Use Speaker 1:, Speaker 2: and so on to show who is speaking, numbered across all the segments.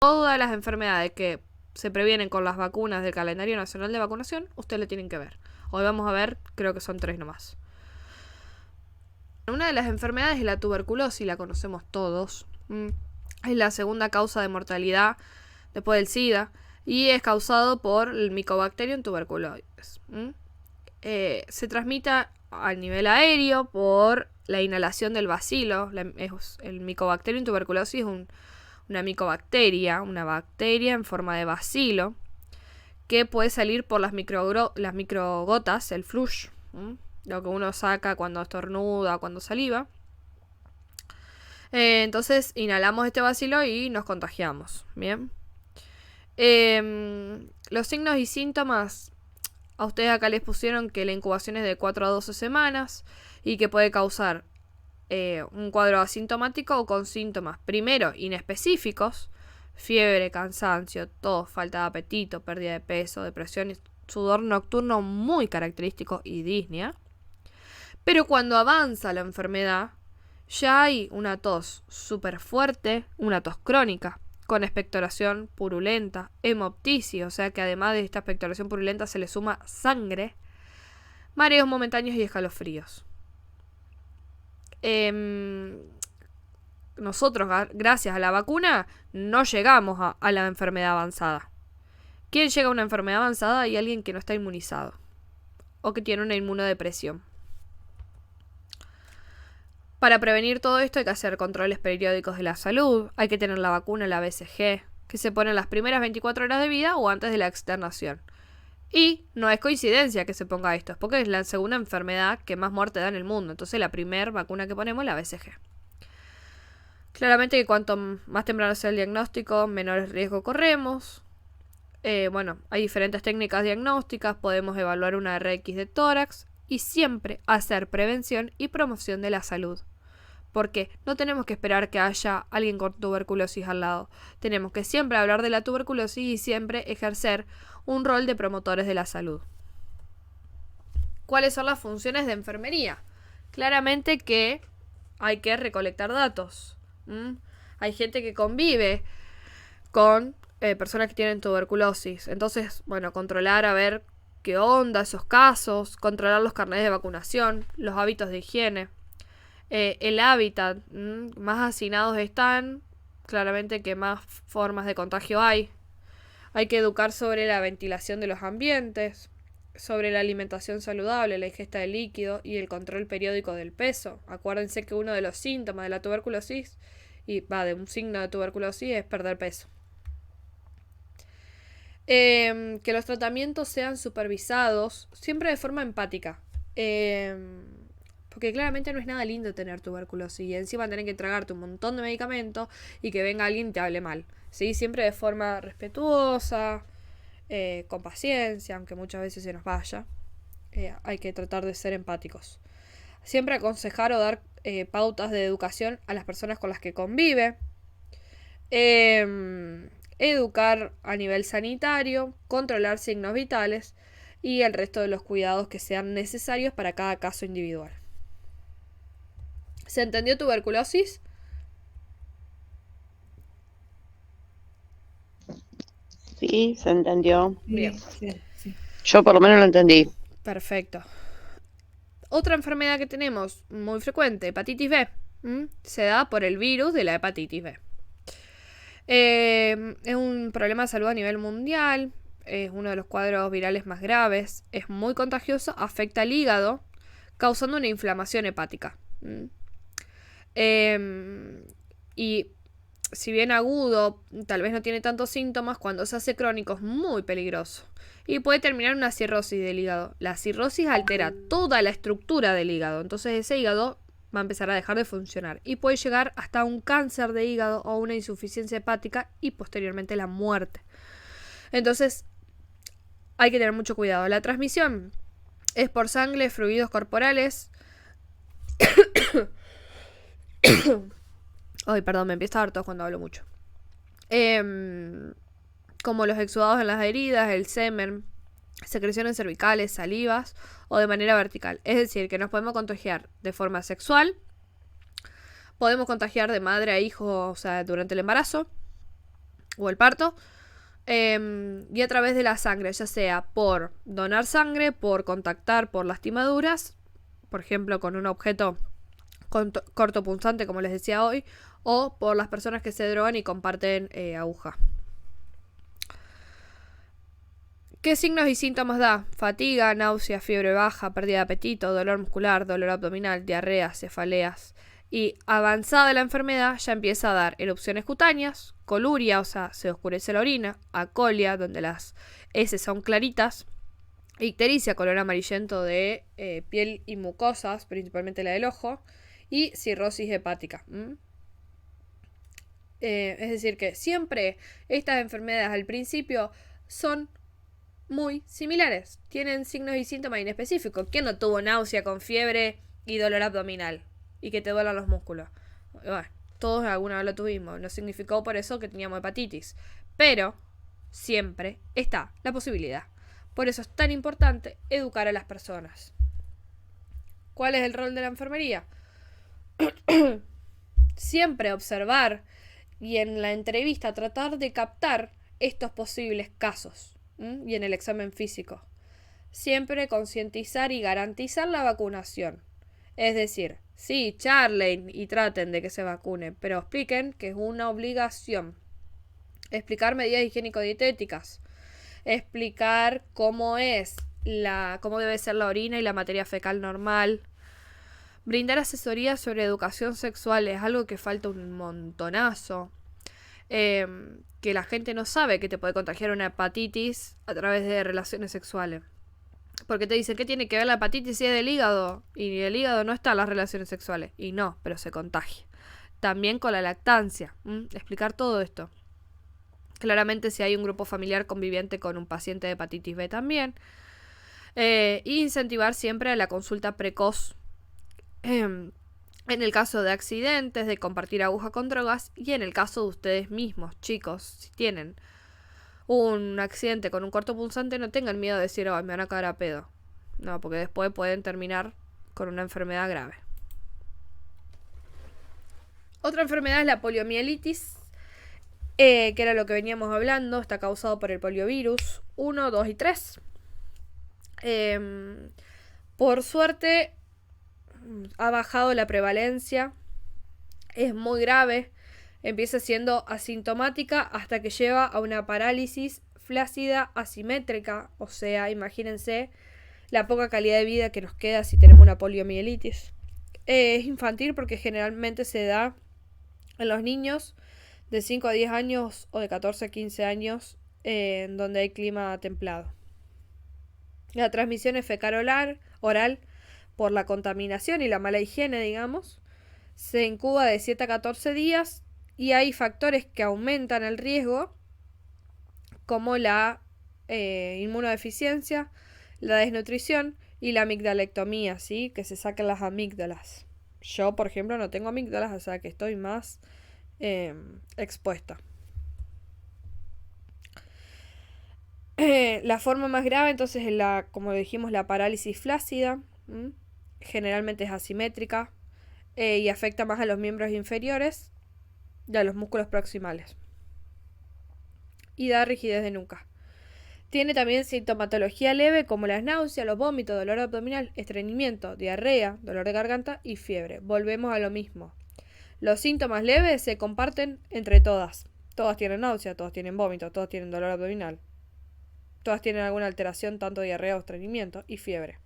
Speaker 1: Todas las enfermedades que se previenen con las vacunas del calendario nacional de vacunación, ustedes le tienen que ver. Hoy vamos a ver, creo que son 3 nomás. Una de las enfermedades es la tuberculosis, la conocemos todos. Es la segunda causa de mortalidad después del SIDA y es causado por el Mycobacterium tuberculosis. Se transmite a nivel aéreo por la inhalación del bacilo. El Mycobacterium tuberculosis es una micobacteria, una bacteria en forma de bacilo que puede salir por las microgotas, el flush, lo que uno saca cuando estornuda, cuando saliva. Entonces inhalamos este bacilo y nos contagiamos. Bien. Los signos y síntomas, a ustedes acá les pusieron que la incubación es de 4 a 12 semanas y que puede causar un cuadro asintomático o con síntomas, primero, inespecíficos, fiebre, cansancio, tos, falta de apetito, pérdida de peso, depresión y sudor nocturno muy característico y disnea. Pero cuando avanza la enfermedad, ya hay una tos súper fuerte, una tos crónica, con expectoración purulenta, hemoptisis, o sea que además de esta expectoración purulenta se le suma sangre, mareos momentáneos y escalofríos. Nosotros, gracias a la vacuna, no llegamos a la enfermedad avanzada. ¿Quién llega a una enfermedad avanzada? Hay alguien que no está inmunizado o que tiene una inmunodepresión. Para prevenir todo esto hay que hacer controles periódicos de la salud, hay que tener la vacuna, la BCG, que se pone en las primeras 24 horas de vida o antes de la externación. Y no es coincidencia que se ponga esto, es porque es la segunda enfermedad que más muerte da en el mundo. Entonces la primera vacuna que ponemos es la BCG. Claramente que cuanto más temprano sea el diagnóstico, menores riesgo corremos. Hay diferentes técnicas diagnósticas, podemos evaluar una RX de tórax y siempre hacer prevención y promoción de la salud. Porque no tenemos que esperar que haya alguien con tuberculosis al lado. Tenemos que siempre hablar de la tuberculosis y siempre ejercer un rol de promotores de la salud. ¿Cuáles son las funciones de enfermería? Claramente que hay que recolectar datos. Hay gente que convive con personas que tienen tuberculosis. Entonces, controlar a ver qué onda esos casos, controlar los carnets de vacunación, los hábitos de higiene. El hábitat, más hacinados están, claramente que más formas de contagio hay. Hay que educar sobre la ventilación de los ambientes, sobre la alimentación saludable, la ingesta de líquido y el control periódico del peso. Acuérdense que uno de los síntomas de la tuberculosis, de un signo de tuberculosis, es perder peso. Que los tratamientos sean supervisados, siempre de forma empática. Porque claramente no es nada lindo tener tuberculosis y encima tener que tragarte un montón de medicamentos y que venga alguien y te hable mal. ¿Sí? Siempre de forma respetuosa, con paciencia, aunque muchas veces se nos vaya. Hay que tratar de ser empáticos. Siempre aconsejar o dar pautas de educación a las personas con las que convive. Educar a nivel sanitario, controlar signos vitales y el resto de los cuidados que sean necesarios para cada caso individual. ¿Se entendió tuberculosis?
Speaker 2: Sí, se entendió.
Speaker 1: Bien.
Speaker 3: Sí.
Speaker 2: Yo por lo menos lo entendí.
Speaker 1: Perfecto. Otra enfermedad que tenemos muy frecuente, hepatitis B. Se da por el virus de la hepatitis B. Es un problema de salud a nivel mundial. Es uno de los cuadros virales más graves. Es muy contagioso. Afecta al hígado, causando una inflamación hepática. Y si bien agudo, tal vez no tiene tantos síntomas, cuando se hace crónico es muy peligroso. Y puede terminar en una cirrosis del hígado. La cirrosis altera toda la estructura del hígado. Entonces ese hígado va a empezar a dejar de funcionar. Y puede llegar hasta un cáncer de hígado o una insuficiencia hepática y posteriormente la muerte. Entonces hay que tener mucho cuidado. La transmisión es por sangre, fluidos corporales. Ay, perdón, me empieza a dar tos cuando hablo mucho. Como los exudados en las heridas, el semen, secreciones cervicales, salivas o de manera vertical. Es decir, que nos podemos contagiar de forma sexual, podemos contagiar de madre a hijo, o sea, durante el embarazo, o el parto, y a través de la sangre, ya sea por donar sangre, por contactar, por lastimaduras, por ejemplo con un objeto cortopunzante como les decía hoy, o por las personas que se drogan y comparten aguja. ¿Qué signos y síntomas da? Fatiga, náusea, fiebre baja, pérdida de apetito, dolor muscular, dolor abdominal, diarrea, cefaleas. Y avanzada la enfermedad ya empieza a dar erupciones cutáneas, coluria, o sea, se oscurece la orina, acolia, donde las heces son claritas, ictericia, color amarillento de piel y mucosas, principalmente la del ojo, y cirrosis hepática. Es decir, que siempre estas enfermedades al principio son muy similares. Tienen signos y síntomas inespecíficos. ¿Quién no tuvo náusea con fiebre y dolor abdominal? Y que te duelan los músculos. Bueno, todos alguna vez lo tuvimos. No significó por eso que teníamos hepatitis. Pero siempre está la posibilidad. Por eso es tan importante educar a las personas. ¿Cuál es el rol de la enfermería? Siempre observar y en la entrevista tratar de captar estos posibles casos. Y en el examen físico. Siempre concientizar y garantizar la vacunación. Es decir, sí, charlen y traten de que se vacune, pero expliquen que es una obligación. Explicar medidas higiénico-dietéticas. Explicar cómo debe ser la orina y la materia fecal normal. Brindar asesoría sobre educación sexual es algo que falta un montonazo. Que la gente no sabe que te puede contagiar una hepatitis a través de relaciones sexuales. Porque te dicen que tiene que ver la hepatitis si es del hígado. Y el hígado no está en las relaciones sexuales. Y no, pero se contagia. También con la lactancia. Explicar todo esto. Claramente si hay un grupo familiar conviviente con un paciente de hepatitis B también. Incentivar siempre la consulta precoz. En el caso de accidentes, de compartir aguja con drogas y en el caso de ustedes mismos, chicos, si tienen un accidente con un cortopunzante, no tengan miedo de decir, oh, me van a caer a pedo. No, porque después pueden terminar con una enfermedad grave. Otra enfermedad es la poliomielitis, que era lo que veníamos hablando, está causado por el poliovirus 1, 2 y 3. Por suerte ha bajado la prevalencia, es muy grave, empieza siendo asintomática hasta que lleva a una parálisis flácida asimétrica, o sea, imagínense la poca calidad de vida que nos queda si tenemos una poliomielitis. Es infantil porque generalmente se da en los niños de 5 a 10 años o de 14 a 15 años en donde hay clima templado. La transmisión es fecal oral por la contaminación y la mala higiene, digamos. Se incuba de 7 a 14 días y hay factores que aumentan el riesgo, como la inmunodeficiencia, la desnutrición y la amigdalectomía, ¿sí? Que se saquen las amígdalas. Yo, por ejemplo, no tengo amígdalas, o sea que estoy más expuesta. La forma más grave entonces es como dijimos, la parálisis flácida. Generalmente es asimétrica y afecta más a los miembros inferiores y a los músculos proximales. Y da rigidez de nuca. Tiene también sintomatología leve como las náuseas, los vómitos, dolor abdominal, estreñimiento, diarrea, dolor de garganta y fiebre. Volvemos a lo mismo. Los síntomas leves se comparten entre todas. Todas tienen náusea, todas tienen vómito, todas tienen dolor abdominal. Todas tienen alguna alteración, tanto diarrea o estreñimiento y fiebre.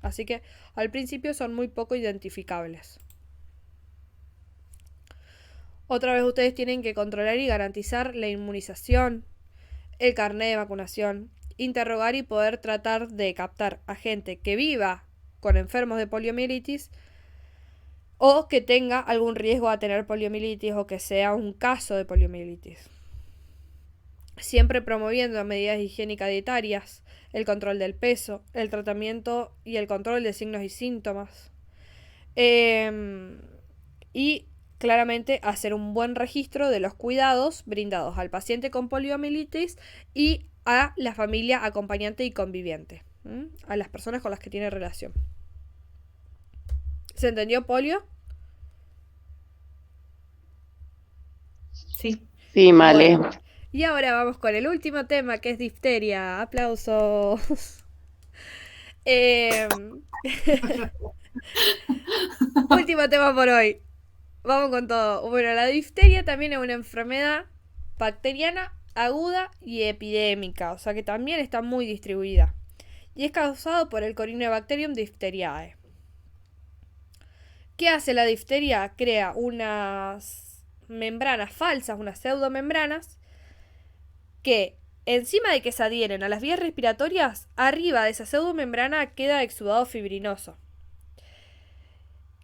Speaker 1: Así que al principio son muy poco identificables. Otra vez ustedes tienen que controlar y garantizar la inmunización, el carnet de vacunación, interrogar y poder tratar de captar a gente que viva con enfermos de poliomielitis o que tenga algún riesgo a tener poliomielitis o que sea un caso de poliomielitis. Siempre promoviendo medidas higiénicas dietarias, el control del peso, el tratamiento y el control de signos y síntomas. Y claramente hacer un buen registro de los cuidados brindados al paciente con poliomielitis y a la familia acompañante y conviviente, a las personas con las que tiene relación. ¿Se entendió polio?
Speaker 3: Sí.
Speaker 2: Sí, Male.
Speaker 1: Bueno, y ahora vamos con el último tema que es difteria. Aplausos. Em, Último tema por hoy. Vamos con todo. Bueno, la difteria también es una enfermedad bacteriana aguda y epidémica, o sea que también está muy distribuida. Y es causado por el Corynebacterium diphtheriae. ¿Qué hace la difteria? Crea unas membranas falsas, unas pseudomembranas, que encima de que se adhieren a las vías respiratorias, arriba de esa pseudomembrana queda exudado fibrinoso.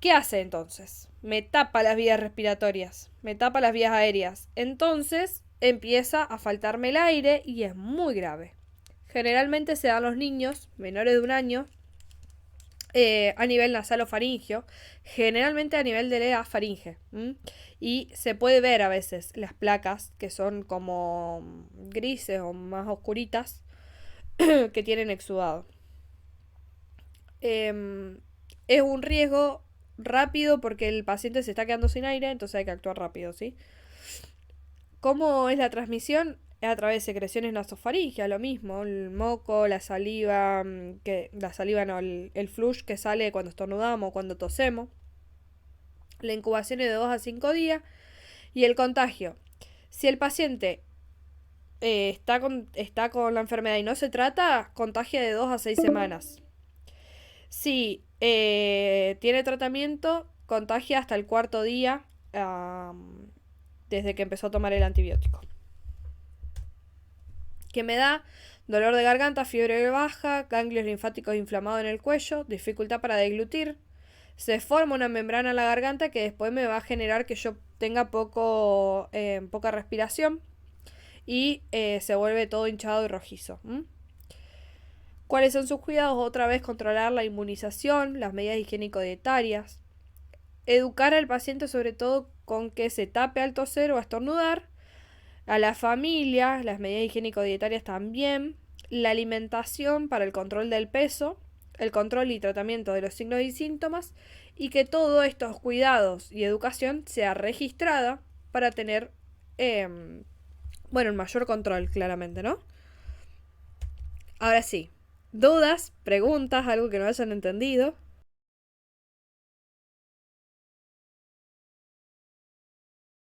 Speaker 1: ¿Qué hace entonces? Me tapa las vías respiratorias, me tapa las vías aéreas. Entonces empieza a faltarme el aire y es muy grave. Generalmente se dan los niños menores de 1 año a nivel nasal o faringeo, generalmente a nivel de la faringe. Y se puede ver a veces las placas que son como grises o más oscuritas que tienen exudado. Es un riesgo rápido porque el paciente se está quedando sin aire, entonces hay que actuar rápido, ¿sí? ¿Cómo es la transmisión? Es a través de secreciones nasofaringeas, lo mismo, el moco, la saliva, la saliva no, el flush que sale cuando estornudamos o cuando tosemos. La incubación es de 2 a 5 días y el contagio. Si el paciente está con la enfermedad y no se trata, contagia de 2 a 6 semanas. Si tiene tratamiento, contagia hasta el 4.º día desde que empezó a tomar el antibiótico. ¿Qué me da? Dolor de garganta, fiebre baja, ganglios linfáticos inflamados en el cuello, dificultad para deglutir. Se forma una membrana en la garganta que después me va a generar que yo tenga poca respiración y se vuelve todo hinchado y rojizo. ¿Cuáles son sus cuidados? Otra vez controlar la inmunización, las medidas higiénico-dietarias, educar al paciente sobre todo con que se tape al toser o a estornudar, a la familia, las medidas higiénico-dietarias también, la alimentación para el control del peso, el control y tratamiento de los signos y síntomas, y que todos estos cuidados y educación sea registrada para tener, el mayor control, claramente, ¿no? Ahora sí, dudas, preguntas, algo que no hayan entendido.